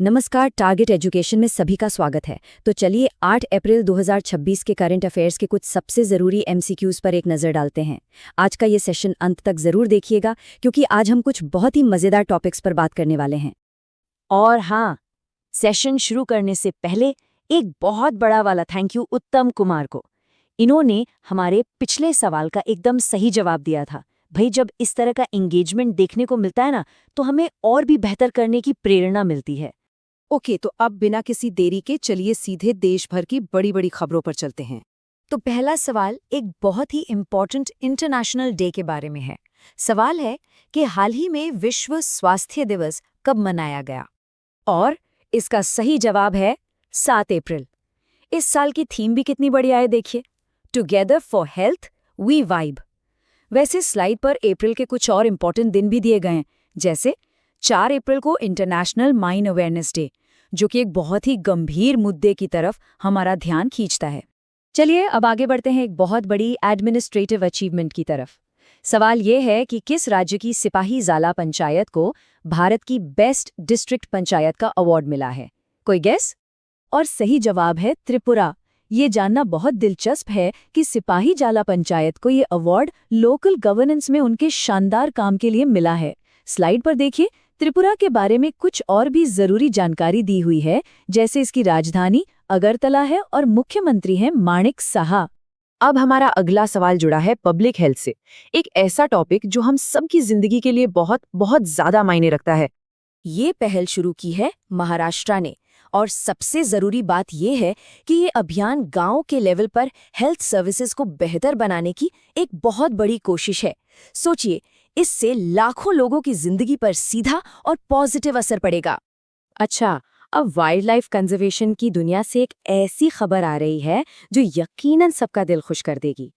नमस्कार, target education में सभी का स्वागत है। तो चलिए 8 अप्रैल 2026 के करंट अफेयर्स के कुछ सबसे ज़रूरी एमसीक्यूज़ पर एक नज़र डालते हैं। आज का ये सेशन अंत तक ज़रूर देखिएगा क्योंकि आज हम कुछ बहुत ही मज़ेदार टॉपिक्स पर बात करने वाले हैं। और हाँ, सेशन शुरू करने से पहले एक बहुत बड़ा वाला थैंक यू उत्तम कुमार को। इन्होंने हमारे पिछले सवाल का एकदम सही जवाब दिया था। भाई, जब इस तरह का एंगेजमेंट देखने को मिलता है ना, तो हमें और भी बेहतर करने की प्रेरणा मिलती है। ओके, तो अब बिना किसी देरी के चलिए सीधे देश भर की बड़ी बड़ी खबरों पर चलते हैं। तो पहला सवाल एक बहुत ही इम्पॉर्टेंट इंटरनेशनल डे के बारे में है। सवाल है कि हाल ही में विश्व स्वास्थ्य दिवस कब मनाया गया? और इसका सही जवाब है 7 अप्रैल। इस साल की थीम भी कितनी बढ़िया है, देखिए, together for health we vibe. वैसे स्लाइड पर अप्रैल के कुछ और इम्पॉर्टेंट दिन भी दिए गए हैं, जैसे 4 अप्रैल को इंटरनेशनल माइन अवेयरनेस डे, जो कि एक बहुत ही गंभीर मुद्दे की तरफ हमारा ध्यान खींचता है। चलिए अब आगे बढ़ते हैं एक बहुत बड़ी एडमिनिस्ट्रेटिव अचीवमेंट की तरफ। सवाल ये है कि किस राज्य की सिपाही ज़ाला पंचायत को भारत की बेस्ट डिस्ट्रिक्ट पंचायत का अवार्ड मिला है? कोई गेस? और सही जवाब है त्रिपुरा। ये जानना बहुत दिलचस्प है कि सिपाही जाला पंचायत को ये अवार्ड लोकल गवर्नेंस में उनके शानदार काम के लिए मिला है। स्लाइड पर देखिए, त्रिपुरा के बारे में कुछ और भी जरूरी जानकारी दी हुई है, जैसे इसकी राजधानी अगरतला है और मुख्यमंत्री हैं माणिक साहा। अब हमारा अगला सवाल जुड़ा है पब्लिक हेल्थ से, एक ऐसा टॉपिक जो हम सबकी जिंदगी के लिए बहुत बहुत ज्यादा मायने रखता है। ये पहल शुरू की है महाराष्ट्र ने, और सबसे जरूरी बात यह है कि ये अभियान गांव के लेवल पर हेल्थ सर्विसेज को बेहतर बनाने की एक बहुत बड़ी कोशिश है। सोचिए, इससे लाखों लोगों की जिंदगी पर सीधा और पॉजिटिव असर पड़ेगा। अच्छा, अब वाइल्ड लाइफ कंजर्वेशन की दुनिया से एक ऐसी खबर आ रही है जो यकीनन सबका दिल खुश कर देगी।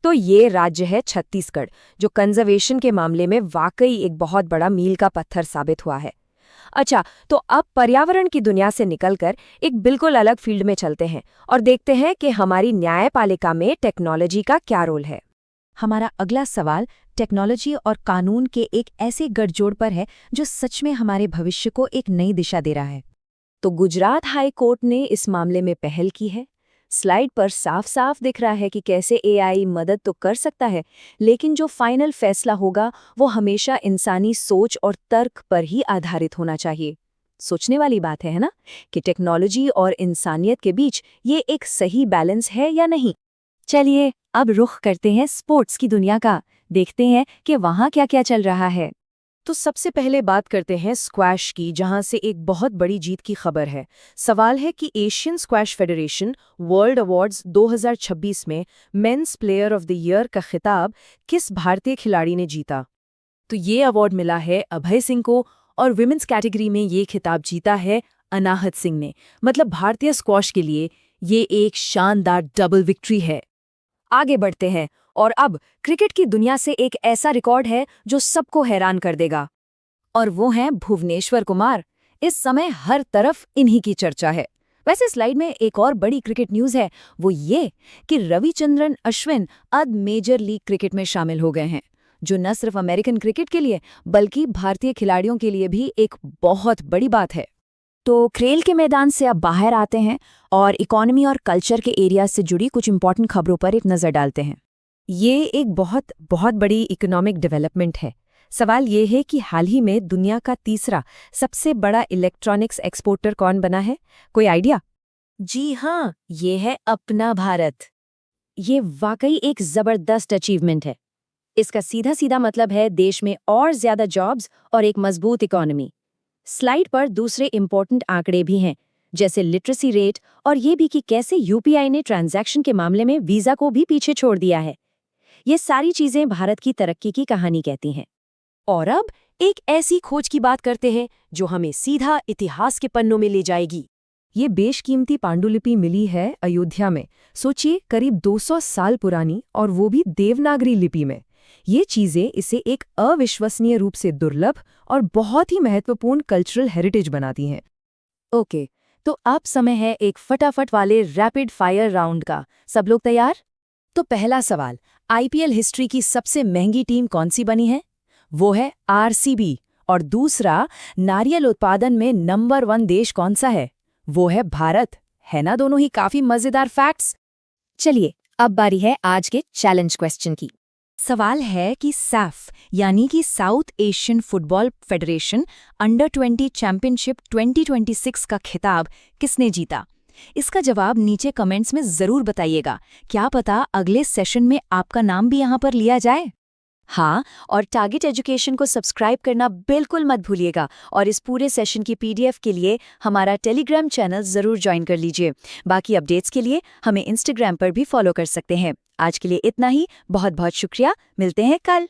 तो ये राज्य है छत्तीसगढ़, जो कंजर्वेशन के मामले में वाकई एक बहुत बड़ा मील का पत्थर साबित हुआ है। अच्छा, तो अब पर्यावरण की दुनिया से निकलकर एक बिल्कुल अलग फील्ड में चलते हैं और देखते हैं कि हमारी न्यायपालिका में टेक्नोलॉजी का क्या रोल है। हमारा अगला सवाल टेक्नोलॉजी और कानून के एक ऐसे गठजोड़ पर है जो सच में हमारे भविष्य को एक नई दिशा दे रहा है। तो गुजरात हाई कोर्ट ने इस मामले में पहल की है। स्लाइड पर साफ साफ दिख रहा है कि कैसे एआई मदद तो कर सकता है, लेकिन जो फाइनल फैसला होगा वो हमेशा इंसानी सोच और तर्क पर ही आधारित होना चाहिए। सोचने वाली बात है ना, कि टेक्नोलॉजी और इंसानियत के बीच ये एक सही बैलेंस है या नहीं। चलिए अब रुख करते हैं स्पोर्ट्स की दुनिया का, देखते हैं कि वहाँ क्या क्या चल रहा है। तो सबसे पहले बात करते हैं स्क्वैश की, जहां से एक बहुत बड़ी जीत की खबर है। सवाल है कि Asian squash federation world awards 2026 में men's player of the year का खिताब किस भारतीय खिलाड़ी ने जीता? तो ये अवार्ड मिला है अभय सिंह को, और विमेंस कैटेगरी में ये खिताब जीता है अनाहत सिंह ने। मतलब भारतीय स्क्वॉश के लिए ये एक शानदार डबल विक्ट्री है। आगे बढ़ते हैं, और अब क्रिकेट की दुनिया से एक ऐसा रिकॉर्ड है जो सबको हैरान कर देगा, और वो हैं भुवनेश्वर कुमार। इस समय हर तरफ इन्हीं की चर्चा है। वैसे स्लाइड में एक और बड़ी क्रिकेट न्यूज़ है, वो ये कि रविचंद्रन अश्विन अब मेजर लीग क्रिकेट में शामिल हो गए हैं, जो न सिर्फ अमेरिकन क्रिकेट के लिए बल्कि भारतीय खिलाड़ियों के लिए भी एक बहुत बड़ी बात है। तो खेल के मैदान से अब बाहर आते हैं और इकोनॉमी और कल्चर के एरिया से जुड़ी कुछ इंपॉर्टेंट खबरों पर एक नज़र डालते हैं। ये एक बहुत बहुत बड़ी इकोनॉमिक डेवलपमेंट है। सवाल ये है कि हाल ही में दुनिया का तीसरा सबसे बड़ा इलेक्ट्रॉनिक्स एक्सपोर्टर कौन बना है? कोई आइडिया? जी हाँ, ये है अपना भारत। ये वाकई एक जबरदस्त अचीवमेंट है। इसका सीधा सीधा मतलब है देश में और ज्यादा जॉब्स और एक मजबूत इकोनॉमी। स्लाइड पर दूसरे इंपॉर्टेंट आंकड़े भी हैं, जैसे लिटरेसी रेट, और ये भी कि कैसे यूपीआई ने ट्रांजैक्शन के मामले में वीजा को भी पीछे छोड़ दिया है। ये सारी चीजें भारत की तरक्की की कहानी कहती हैं। और अब एक ऐसी खोज की बात करते हैं जो हमें सीधा इतिहास के पन्नों में ले जाएगी। ये बेशकीमती पांडुलिपि मिली है अयोध्या में। सोचिए, करीब 200 साल पुरानी, और वो भी देवनागरी लिपि में। ये चीजें इसे एक अविश्वसनीय रूप से दुर्लभ और बहुत ही महत्वपूर्ण कल्चरल हेरिटेज बनाती हैं। ओके, तो अब समय है एक फटाफट वाले रैपिड फायर राउंड का। सब लोग तैयार? तो पहला सवाल, आईपीएल हिस्ट्री की सबसे महंगी टीम कौन सी बनी है? वो है आरसीबी, और दूसरा, नारियल उत्पादन में नंबर 1 देश कौन सा है? वो है भारत। है ना दोनों ही काफी मजेदार फैक्ट्स? चलिए, अब बारी है आज के चैलेंज क्वेश्चन की। सवाल है कि सैफ यानी कि south Asian football federation under 20 championship 2026 का खिताब किसने जीता? इसका जवाब नीचे कमेंट्स में जरूर बताइएगा। क्या पता अगले सेशन में आपका नाम भी यहाँ पर लिया जाए। हाँ, और टारगेट एजुकेशन को सब्सक्राइब करना बिल्कुल मत भूलिएगा और इस पूरे सेशन की पीडीएफ के लिए हमारा टेलीग्राम चैनल जरूर ज्वाइन कर लीजिए। बाकी अपडेट्स के लिए हमें इंस्टाग्राम पर भी फॉलो कर सकते हैं। आज के लिए इतना ही। बहुत बहुत शुक्रिया। मिलते हैं कल।